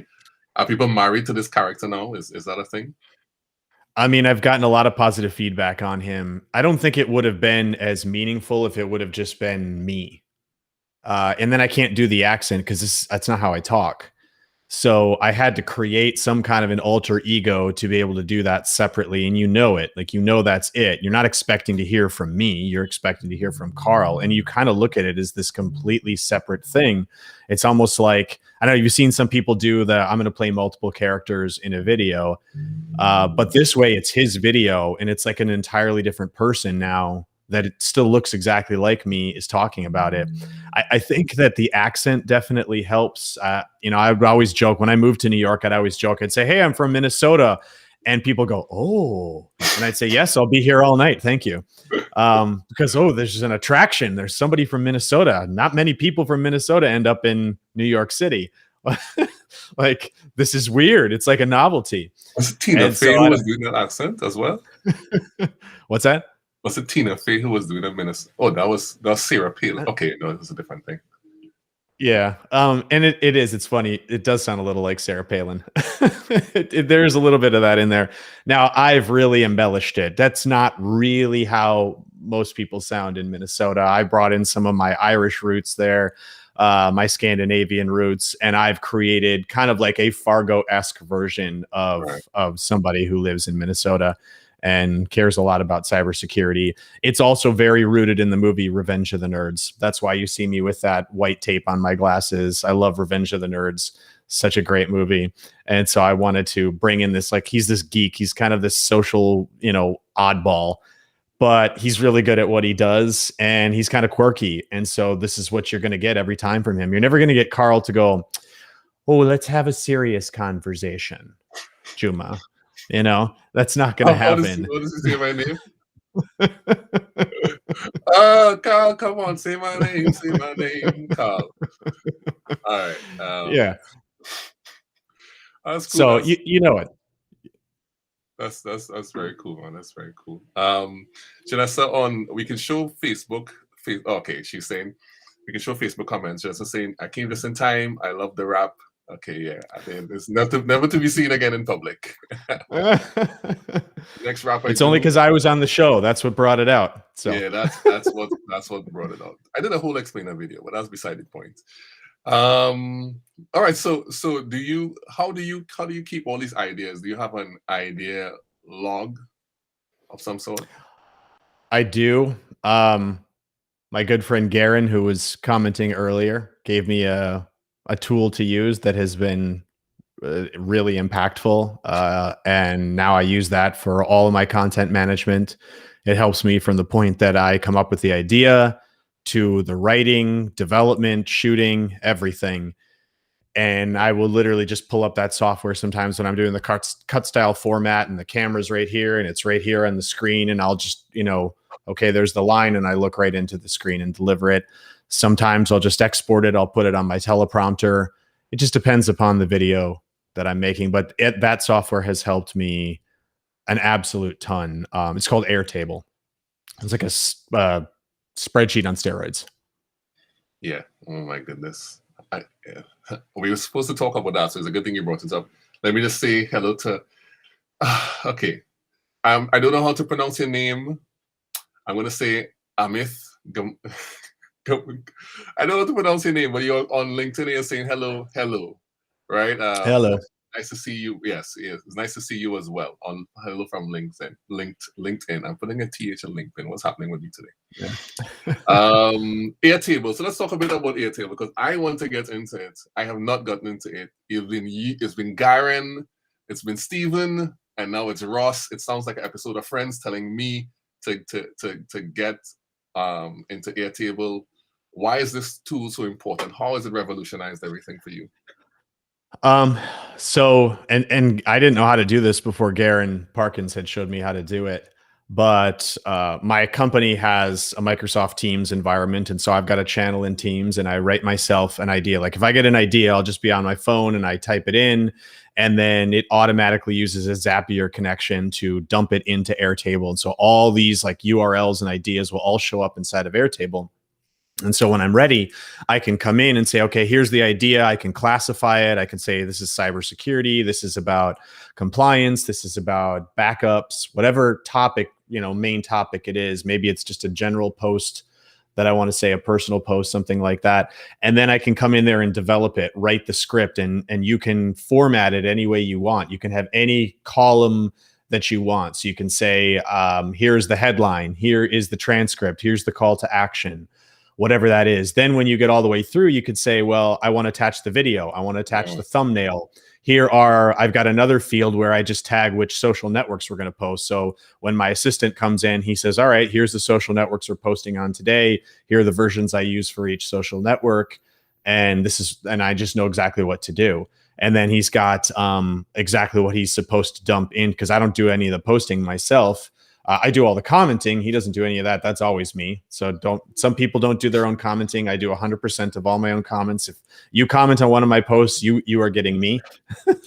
are people married to this character now? Is that a thing? I mean, I've gotten a lot of positive feedback on him. I don't think it would have been as meaningful if it would have just been me. And then I can't do the accent because that's not how I talk. So I had to create some kind of an alter ego to be able to do that separately. And it, that's it. You're not expecting to hear from me. You're expecting to hear from Carl. And you kind of look at it as this completely separate thing. It's almost like, I know you've seen some people do I'm going to play multiple characters in a video. But this way it's his video and it's like an entirely different person now that it still looks exactly like me is talking about it. I think that the accent definitely helps. I would always joke when I moved to New York, I'd say, hey, I'm from Minnesota. And people go, oh, and I'd say, yes, I'll be here all night. Thank you. Because, there's an attraction. There's somebody from Minnesota. Not many people from Minnesota end up in New York City. Like, this is weird. It's like a novelty. Was it Tina Fey who was doing that accent as well? What's that? Was it Tina Fey who was doing a Minnesota? Oh, that was Sarah Palin. Okay, no, it was a different thing. Yeah, and it's funny. It does sound a little like Sarah Palin. There's a little bit of that in there. Now, I've really embellished it. That's not really how most people sound in Minnesota. I brought in some of my Irish roots there, my Scandinavian roots, and I've created kind of like a Fargo-esque version of somebody who lives in Minnesota and cares a lot about cybersecurity. It's also very rooted in the movie Revenge of the Nerds. That's why you see me with that white tape on my glasses. I love Revenge of the Nerds. Such a great movie. And so I wanted to bring in this, like, he's this geek. He's kind of this social, oddball, but he's really good at what he does. And he's kind of quirky. And so this is what you're going to get every time from him. You're never going to get Carl to go, oh, let's have a serious conversation, Juma. That's not going to happen. What does he say my name? Carl, come on, say my name. Say my name, Carl. All right. Yeah. That's cool. So you know it. That's very cool, man. That's very cool. Janessa, we can show Facebook. Okay, she's saying we can show Facebook comments. Janessa saying, I came just in time. I love the rap. Okay, yeah. I think it's never to be seen again in public. Next rapper. It's only because I was on the show. That's what brought it out. So yeah, that's what brought it out. I did a whole explainer video, but that's beside the point. All right. So how do you keep all these ideas? Do you have an idea log of some sort? I do. My good friend Garen, who was commenting earlier, gave me a tool to use that has been really impactful. And now I use that for all of my content management. It helps me from the point that I come up with the idea to the writing, development, shooting, everything. And I will literally just pull up that software sometimes when I'm doing the cut style format, and the camera's right here and it's right here on the screen. And I'll just, okay, there's the line, and I look right into the screen and deliver it. Sometimes I'll just export it. I'll put it on my teleprompter. It just depends upon the video that I'm making. But that software has helped me an absolute ton. It's called Airtable. It's like a spreadsheet on steroids. Yeah. Oh my goodness. We were supposed to talk about that, so it's a good thing you brought it up. Let me just say hello to. Okay, I don't know how to pronounce your name. I'm gonna say Amith. I don't know how to pronounce your name, but you're on LinkedIn and you're saying hello, right? Hello. Nice to see you. Yes, it's nice to see you as well. On hello from LinkedIn. LinkedIn. I'm putting a TH in LinkedIn. What's happening with me today? Yeah. Airtable. So let's talk a bit about Airtable, because I want to get into it. I have not gotten into it. It's been Garen, it's been Stephen, and now it's Ross. It sounds like an episode of Friends telling me to get into Airtable. Why is this tool so important? How has it revolutionized everything for you? So and I didn't know how to do this before Garen Parkins had showed me how to do it. But my company has a Microsoft Teams environment, and so I've got a channel in Teams, and I write myself an idea. Like if I get an idea, I'll just be on my phone and I type it in, and then it automatically uses a Zapier connection to dump it into Airtable. And so all these like URLs and ideas will all show up inside of Airtable. And so when I'm ready, I can come in and say, okay, here's the idea. I can classify it. I can say, this is cybersecurity. This is about compliance. This is about backups, whatever topic, main topic it is. Maybe it's just a general post that I want to say, a personal post, something like that. And then I can come in there and develop it, write the script, and you can format it any way you want. You can have any column that you want. So you can say, here's the headline. Here is the transcript. Here's the call to action. Whatever that is. Then when you get all the way through, you could say, well, I want to attach the video. I want to attach the thumbnail. I've got another field where I just tag which social networks we're going to post. So when my assistant comes in, he says, all right, here's the social networks we're posting on today. Here are the versions I use for each social network. And I just know exactly what to do. And then he's got exactly what he's supposed to dump in, because I don't do any of the posting myself. I do all the commenting. He doesn't do any of that. That's always me. So some people don't do their own commenting. I do 100% of all my own comments. If you comment on one of my posts, you are getting me.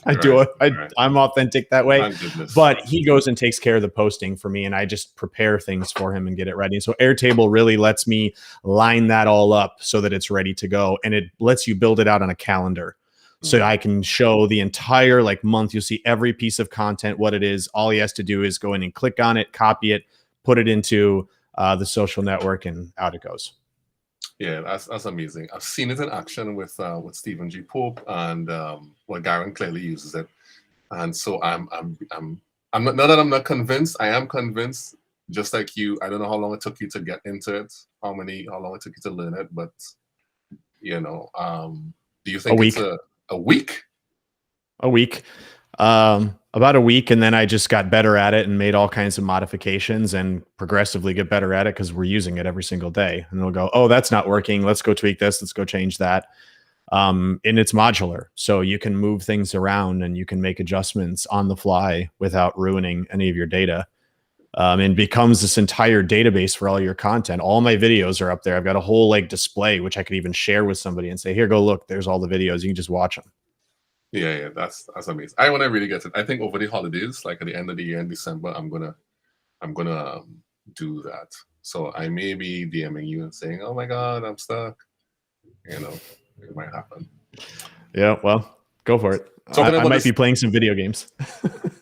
I'm authentic that way. But he goes and takes care of the posting for me, and I just prepare things for him and get it ready. So Airtable really lets me line that all up so that it's ready to go, and it lets you build it out on a calendar. So I can show the entire month. You'll see every piece of content, what it is. All he has to do is go in and click on it, copy it, put it into the social network, and out it goes. Yeah, that's amazing. I've seen it in action with Stephen G. Pope, and Garen clearly uses it. And so I'm not that I'm not convinced. I am convinced, just like you. I don't know how long it took you to get into it, how long it took you to learn it, but do you think it's a week? A week. About a week, and then I just got better at it and made all kinds of modifications and progressively get better at it because we're using it every single day. And they'll go, oh, that's not working. Let's go tweak this. Let's go change that. And it's modular. So you can move things around and you can make adjustments on the fly without ruining any of your data. And becomes this entire database for all your content. All my videos are up there. I've got a whole display, which I could even share with somebody and say, here, go look, there's all the videos. You can just watch them. Yeah, that's amazing. I want to really get it. I think over the holidays, like at the end of the year in December, I'm gonna do that. So I may be DMing you and saying, "Oh my God, I'm stuck." It might happen. Yeah, well, go for it. I might be playing some video games.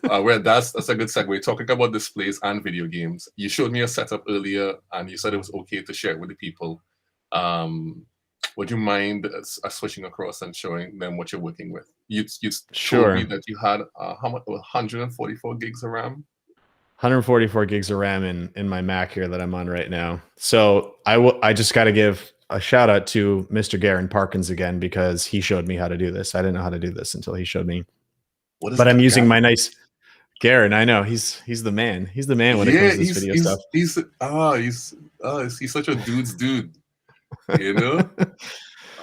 That's a good segue. Talking about displays and video games, you showed me a setup earlier, and you said it was okay to share it with the people. Would you mind switching across and showing them what you're working with? You told me that you had how much? 144 gigs of RAM. 144 gigs of RAM in my Mac here that I'm on right now. So I just got to give a shout out to Mr. Garen Parkins again, because he showed me how to do this. I didn't know how to do this until he showed me. But I'm using my nice Garen. I know he's the man. He's the man when it comes to this video stuff. He's such a dude's dude. You know?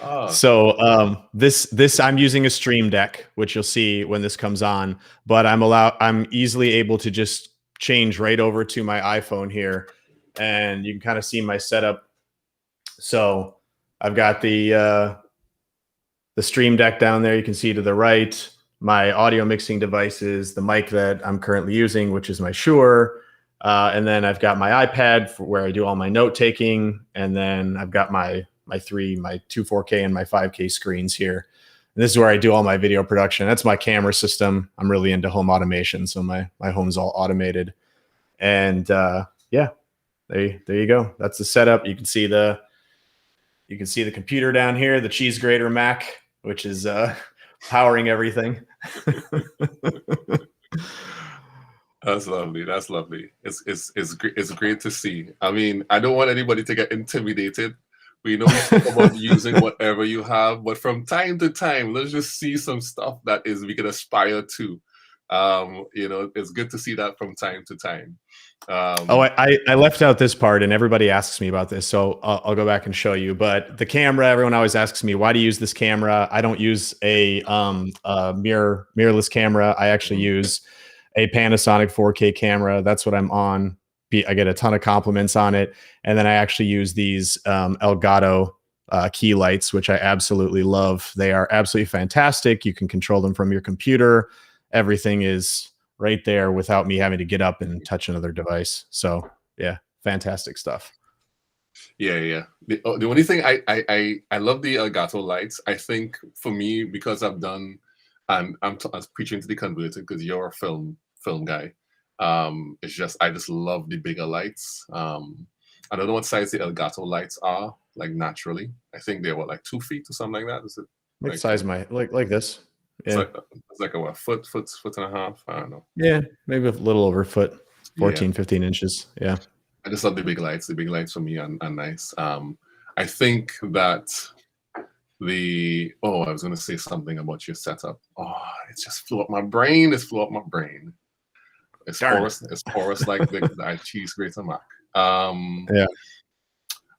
Oh, So this I'm using a Stream Deck, which you'll see when this comes on, but I'm easily able to just change right over to my iPhone here, and you can kind of see my setup. So I've got the Stream Deck down there. You can see to the right my audio mixing devices, the mic that I'm currently using, which is my Shure. And then I've got my iPad for where I do all my note taking. And then I've got my two 4K and my 5K screens here. And this is where I do all my video production. That's my camera system. I'm really into home automation. So my home's all automated. And yeah, there you go. That's the setup. You can see the computer down here, the cheese grater Mac, which is powering everything. That's lovely. That's lovely. It's great to see. I mean, I don't want anybody to get intimidated. We know you talk about using whatever you have, but from time to time, let's just see some stuff that we can aspire to. It's good to see that from time to time. I left out this part, and everybody asks me about this, so I'll go back and show you. But the camera, everyone always asks me, why do you use this camera? I don't use a mirrorless camera. I actually use a Panasonic 4K camera. That's what I'm on. I get a ton of compliments on it. And then I actually use these Elgato key lights, which I absolutely love. They are absolutely fantastic. You can control them from your computer. Everything is right there without me having to get up and touch another device. So yeah, fantastic stuff. Yeah. The only thing I love the Elgato lights. I think for me, because I've done, and I'm preaching to the converted because you're a film guy. It's just I just love the bigger lights. I don't know what size the Elgato lights are, like naturally. I think they're like 2 feet or something like that. Is it like size like this? Yeah. It's like a foot and a half. I don't know. Yeah, maybe a little over a foot, 14, 15 inches. Yeah. I just love the big lights. The big lights for me are nice. I think that I was going to say something about your setup. Oh, it just flew up my brain. It's porous like the cheese grater Mac. Yeah.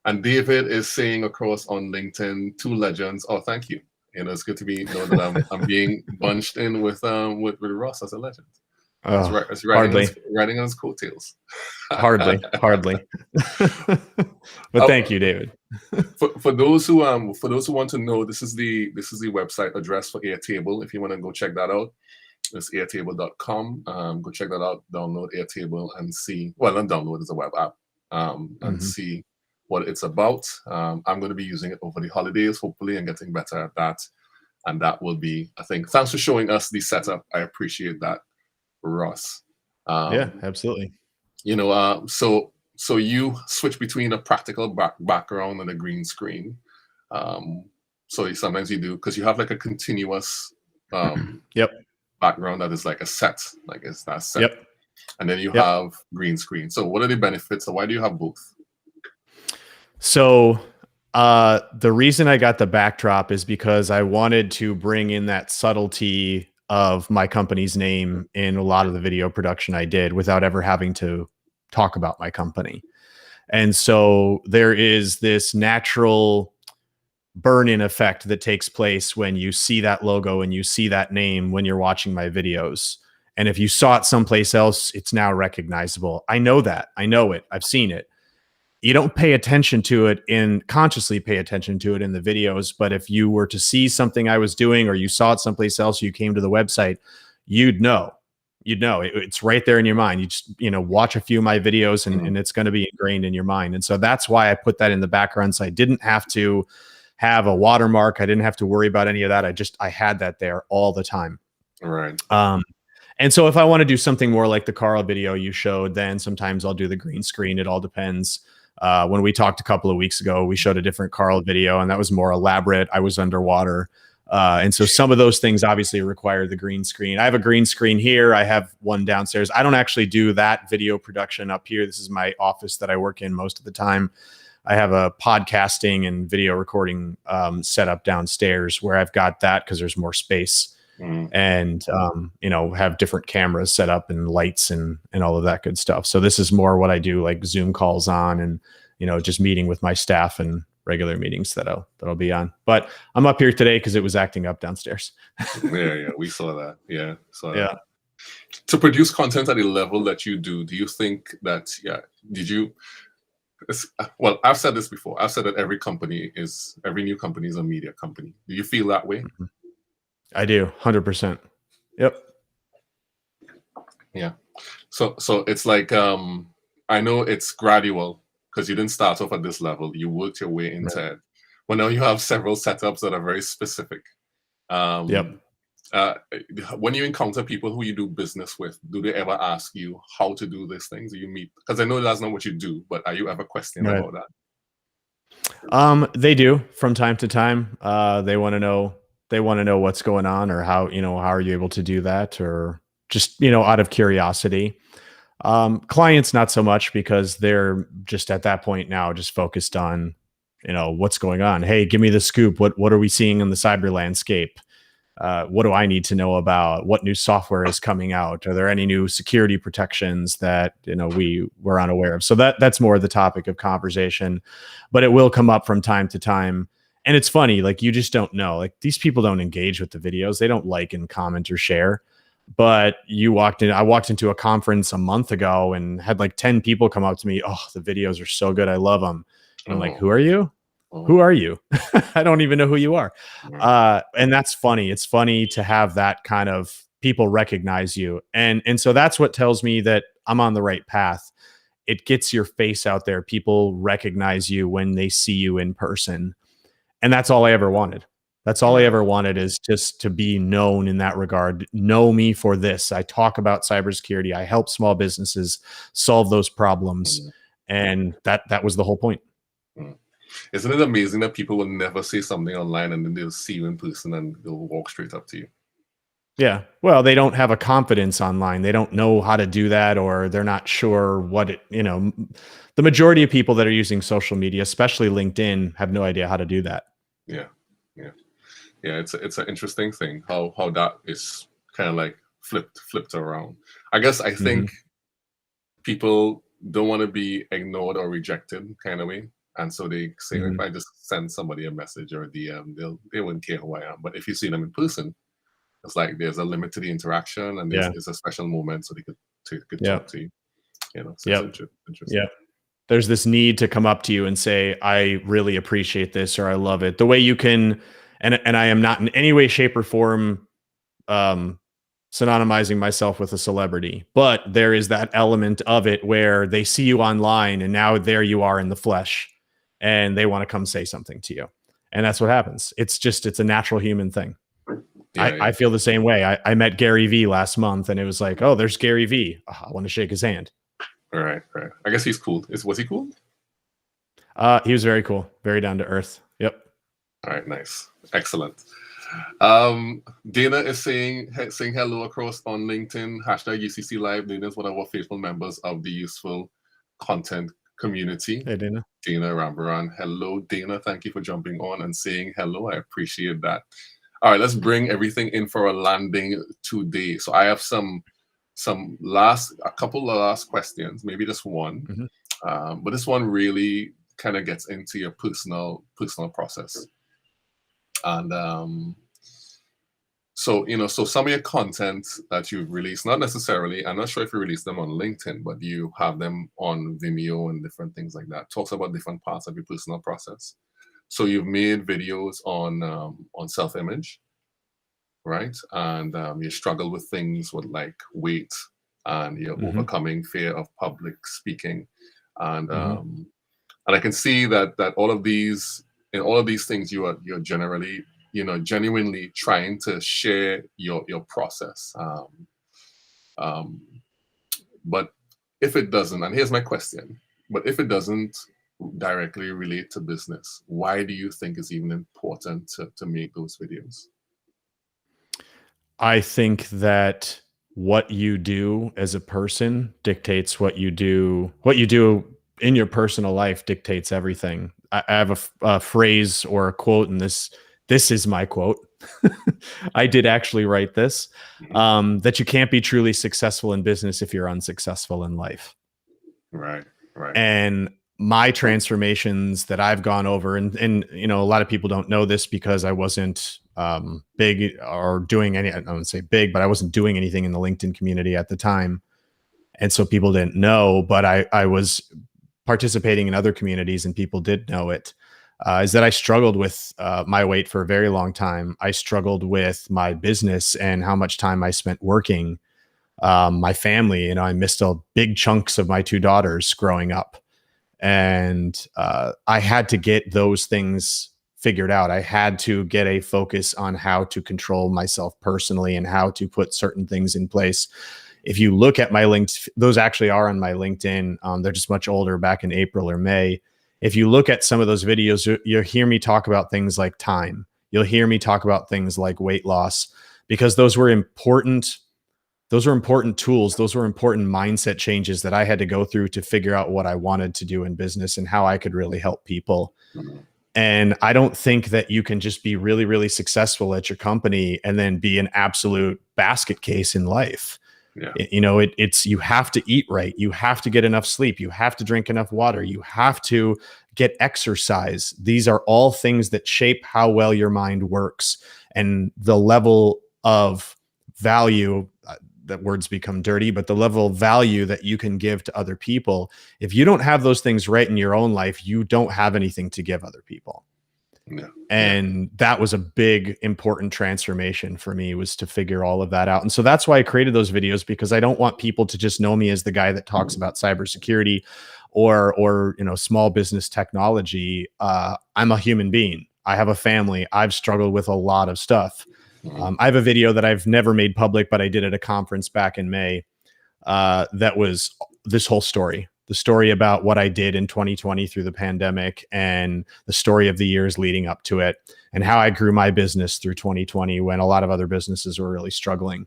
And David is saying across on LinkedIn, 2 legends. Oh, thank you. It's good to know that I'm being bunched in with Ross as a legend. It's riding on his coattails. Hardly. But thank you, David. For those who want to know, this is the website address for Airtable. If you want to go check that out, it's airtable.com. Go check that out. Download Airtable and see. Well, not download, it's a web app. And see what it's about. I'm going to be using it over the holidays, hopefully, and getting better at that. And that will be a thing. Thanks for showing us the setup. I appreciate that, Ross. Yeah, absolutely. So you switch between a practical background and a green screen. So sometimes you do, because you have like a continuous background that is like a set, like it's that set. Yep. And then you have green screen. So what are the benefits? So why do you have both? So the reason I got the backdrop is because I wanted to bring in that subtlety of my company's name in a lot of the video production I did without ever having to talk about my company. And so there is this natural burn-in effect that takes place when you see that logo and you see that name when you're watching my videos. And if you saw it someplace else, it's now recognizable. I know that. I know it. I've seen it. You don't pay attention to it consciously pay attention to it in the videos. But if you were to see something I was doing, or you saw it someplace else, you came to the website, you'd know. It's right there in your mind. You just, watch a few of my videos and it's going to be ingrained in your mind. And so that's why I put that in the background. So I didn't have to have a watermark. I didn't have to worry about any of that. I had that there all the time. All right. And so if I want to do something more like the Carl video you showed, then sometimes I'll do the green screen. It all depends. When we talked a couple of weeks ago, we showed a different Carl video, and that was more elaborate. I was underwater. And so some of those things obviously require the green screen. I have a green screen here. I have one downstairs. I don't actually do that video production up here. This is my office that I work in most of the time. I have a podcasting and video recording setup downstairs where I've got that because there's more space. And have different cameras set up and lights and all of that good stuff. So this is more what I do, like Zoom calls on and just meeting with my staff and regular meetings that I'll be on. But I'm up here today because it was acting up downstairs. Yeah, we saw that. Yeah, Yeah. To produce content at the level that you do you think that did you? Well, I've said this before. I've said that every new company is a media company. Do you feel that way? Mm-hmm. I do, 100%. Yep. Yeah. So it's like I know it's gradual because you didn't start off at this level. You worked your way into it. Well, now you have several setups that are very specific. Yep. When you encounter people who you do business with, do they ever ask you how to do these things? Do you meet? Because I know that's not what you do, but are you ever questioning about that? They do from time to time. They want to know what's going on, or how are you able to do that, or just out of curiosity. Clients not so much, because they're just at that point now just focused on what's going on. Hey, give me the scoop. What are we seeing in the cyber landscape? What do I need to know about? What new software is coming out? Are there any new security protections that we're unaware of? So that's more the topic of conversation, but it will come up from time to time. And it's funny, like, you just don't know. Like, these people don't engage with the videos. They don't like and comment or share. But I walked into a conference a month ago and had like 10 people come up to me. Oh, the videos are so good. I love them. And I'm like, who are you? Who are you? I don't even know who you are. And that's funny. It's funny to have that kind of people recognize you. And so that's what tells me that I'm on the right path. It gets your face out there. People recognize you when they see you in person. And that's all I ever wanted. That's all I ever wanted, is just to be known in that regard. Know me for this. I talk about cybersecurity. I help small businesses solve those problems. And that was the whole point. Isn't it amazing that people will never say something online and then they'll see you in person and they'll walk straight up to you? Yeah. Well, they don't have a confidence online. They don't know how to do that, or they're not sure the majority of people that are using social media, especially LinkedIn, have no idea how to do that. Yeah. It's an interesting thing how that is kind of like flipped around. I guess I think people don't want to be ignored or rejected, kind of way. And so they say, if I just send somebody a message or a DM, they wouldn't care who I am. But if you see them in person, it's like there's a limit to the interaction, and it's a special moment, so they could talk to you. So it's interesting. Yeah. There's this need to come up to you and say, I really appreciate this, or I love it. The way you can, and I am not in any way, shape, or form synonymizing myself with a celebrity, but there is that element of it where they see you online and now there you are in the flesh, and they want to come say something to you. And that's what happens. It's a natural human thing. I feel the same way. I met Gary Vee last month, and it was like, oh, there's Gary Vee. Oh, I want to shake his hand. Right. I guess he's cool. Was he cool? He was very cool. Very down to earth. Yep. All right. Nice. Excellent. Dana is saying hello across on LinkedIn, #UCC Live. Dana is one of our faithful members of the Useful Content community. Hey, Dana. Dana Rambaran. Hello, Dana. Thank you for jumping on and saying hello. I appreciate that. All right, let's bring everything in for a landing today. So I have a couple of last questions, maybe just one. But this one really kind of gets into your personal process. And so some of your content that you've released, not necessarily, I'm not sure if you release them on LinkedIn, but you have them on Vimeo and different things like that. Talks about different parts of your personal process. So you've made videos on self-image, right? And you struggle with things with like weight, and you're overcoming fear of public speaking, and I can see that all of these things you're generally genuinely trying to share your process. But if it doesn't, and here's my question, but if it doesn't directly relate to business, why do you think it's even important to make those videos? I think that what you do as a person dictates what you do in your personal life dictates everything. I have a phrase or a quote, and this is my quote. I did actually write this, that you can't be truly successful in business if you're unsuccessful in life. Right. And my transformations that I've gone over, and you know, a lot of people don't know this because I wasn't big or doing any, I wouldn't say big, but I wasn't doing anything in the LinkedIn community at the time. And so people didn't know, but I was participating in other communities and people did know it. Is that I struggled with my weight for a very long time. I struggled with my business and how much time I spent working. My family, you know, I missed big chunks of my two daughters growing up. And I had to get those things figured out. I had to get a focus on how to control myself personally and how to put certain things in place. If you look at my links, those actually are on my LinkedIn. They're just much older, back in April or May. If you look at some of those videos, you'll hear me talk about things like time. You'll hear me talk about things like weight loss, because those were important. Those were important tools. Those were important mindset changes that I had to go through to figure out what I wanted to do in business and how I could really help people. And I don't think that you can just be really, really successful at your company and then be an absolute basket case in life. Yeah. You know, it's, you have to eat right. You have to get enough sleep. You have to drink enough water. You have to get exercise. These are all things that shape how well your mind works and the level of value. That words become dirty, but the level of value that you can give to other people. If you don't have those things right in your own life, you don't have anything to give other people. Yeah. And that was a big, important transformation for me, was to figure all of that out. And so that's why I created those videos, because I don't want people to just know me as the guy that talks about cybersecurity or, you know, small business technology. I'm a human being. I have a family. I've struggled with a lot of stuff. I have a video that I've never made public, but I did at a conference back in May. That was this whole story, the story about what I did in 2020 through the pandemic, and the story of the years leading up to it, and how I grew my business through 2020 when a lot of other businesses were really struggling.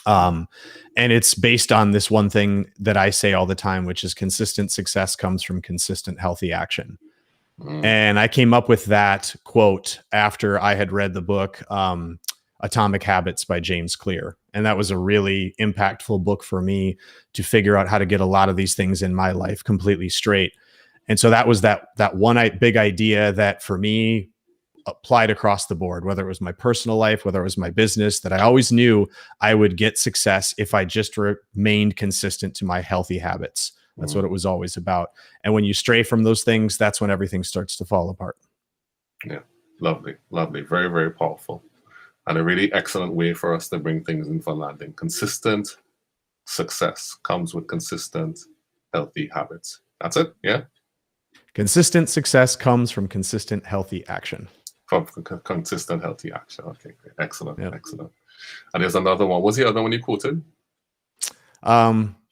And it's based on this one thing that I say all the time, which is consistent success comes from consistent, healthy action. And I came up with that quote after I had read the book, Atomic Habits by James Clear. And that was a really impactful book for me to figure out how to get a lot of these things in my life completely straight. And so that was that one big idea that for me applied across the board, whether it was my personal life, whether it was my business, that I always knew I would get success if I just remained consistent to my healthy habits. That's what it was always about. And when you stray from those things, that's when everything starts to fall apart. Yeah. Lovely. Lovely. Very, very powerful. And a really excellent way for us to bring things in for landing. Consistent success comes with consistent, healthy habits. That's it. Yeah. Consistent success comes from consistent, healthy action. From consistent, healthy action. Okay. Great. Excellent. Yep. Excellent. And there's another one. What's the other one you quoted?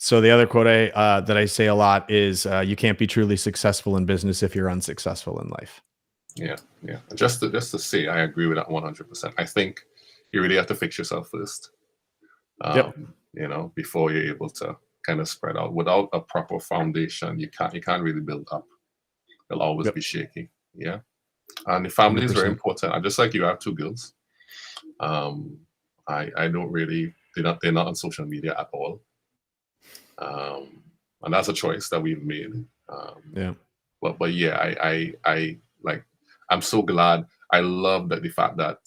So the other quote that I say a lot is, you can't be truly successful in business if you're unsuccessful in life. Yeah. Yeah. Just to say, I agree with that 100%. I think you really have to fix yourself first, you know, before you're able to kind of spread out. Without a proper foundation, you can't really build up. It'll always be shaky. Yeah. And the family 100%. Is very important. I just like you, I have two girls. I don't really, they're not on social media at all. And that's a choice that we've made. But yeah, I like, I'm so glad. I love that the fact that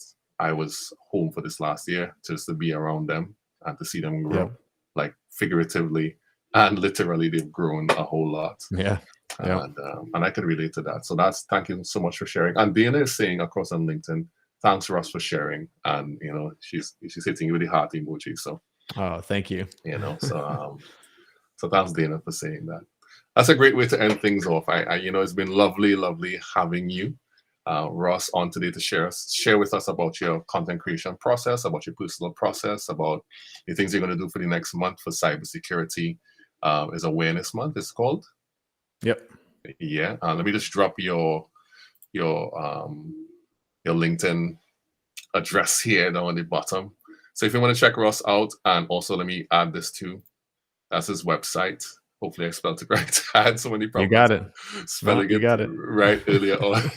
I was home for this last year, just to be around them and to see them grow, like figuratively and literally, they've grown a whole lot. And I can relate to that. So thank you so much for sharing. And Dana is saying across on LinkedIn, thanks Russ for sharing. And you know, she's hitting you with the heart emoji. So thank you. You know, so so thanks Dana for saying that. That's a great way to end things off. I you know, it's been lovely having you, Ross, on today to share with us about your content creation process, about your personal process, about the things you're going to do for the next month for cybersecurity. Is Awareness Month, it's called. Yep. Yeah. Let me just drop your LinkedIn address here down on the bottom. So if you want to check Ross out, and also let me add this too. That's his website. Hopefully I spelled it right. I had so many problems. You got it. Spelling you got it right earlier on.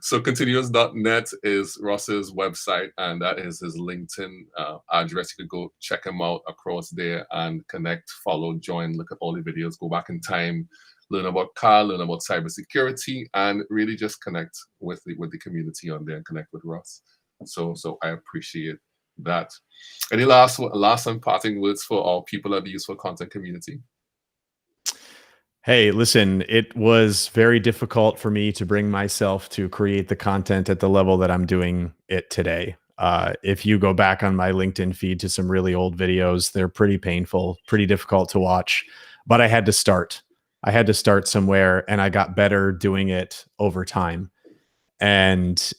So continuous.net is Ross's website, and that is his LinkedIn address. You could go check him out across there and connect, follow, join, look at all the videos, go back in time learn about Carl, learn about cybersecurity, and really just connect with the community on there and connect with Russ. So I appreciate that. Any last and parting words for our people at the Useful Content community? Hey, listen, it was very difficult for me to bring myself to create the content at the level that I'm doing it today. If you go back on my LinkedIn feed to some really old videos, they're pretty painful, pretty difficult to watch, but I had to start. I had to start somewhere, and I got better doing it over time. And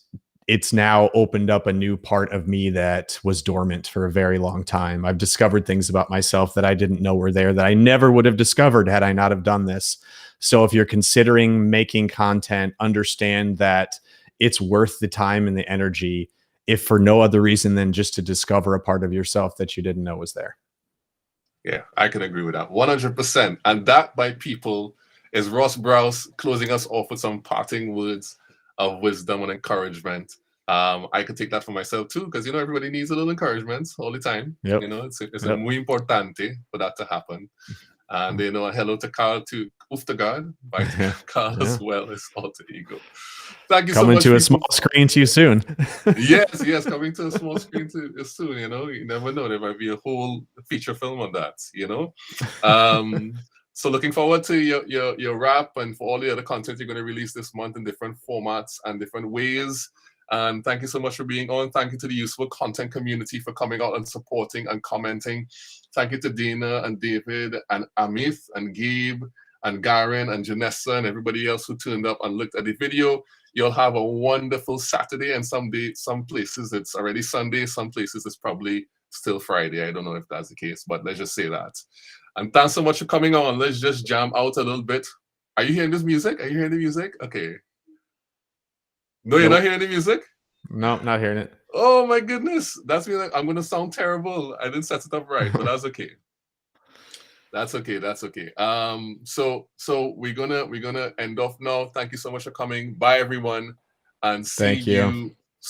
it's now opened up a new part of me that was dormant for a very long time. I've discovered things about myself that I didn't know were there, that I never would have discovered had I not have done this. So if you're considering making content, understand that it's worth the time and the energy, if for no other reason than just to discover a part of yourself that you didn't know was there. Yeah, I can agree with that 100%. And that, by people, is Ross Brouse closing us off with some parting words of wisdom and encouragement. I could take that for myself too, because everybody needs a little encouragement all the time. Yep. It's muy importante for that to happen. And hello to Carl, to Uftagard, by Carl as well as Alter Ego. Thank you coming so much. To a small screen too soon. yes, coming to a small screen too soon. You never know, there might be a whole feature film on that. So looking forward to your rap and for all the other content you're going to release this month in different formats and different ways. And thank you so much for being on. Thank you to the Useful Content community for coming out and supporting and commenting. Thank you to Dana and David and Amit and Gabe and Garen and Janessa and everybody else who turned up and looked at the video. You'll have a wonderful Saturday, and some places it's already Sunday, some places it's probably still Friday. I don't know if that's the case, but let's just say that. And thanks so much for coming on. Let's just jam out a little bit. Are you hearing this music? Are you hearing the music? Okay. No, you're not hearing the music? No, not hearing it. Oh my goodness. That's me. I'm gonna sound terrible. I didn't set it up right, but that's okay. That's okay. So we're gonna end off now. Thank you so much for coming. Bye everyone. And see you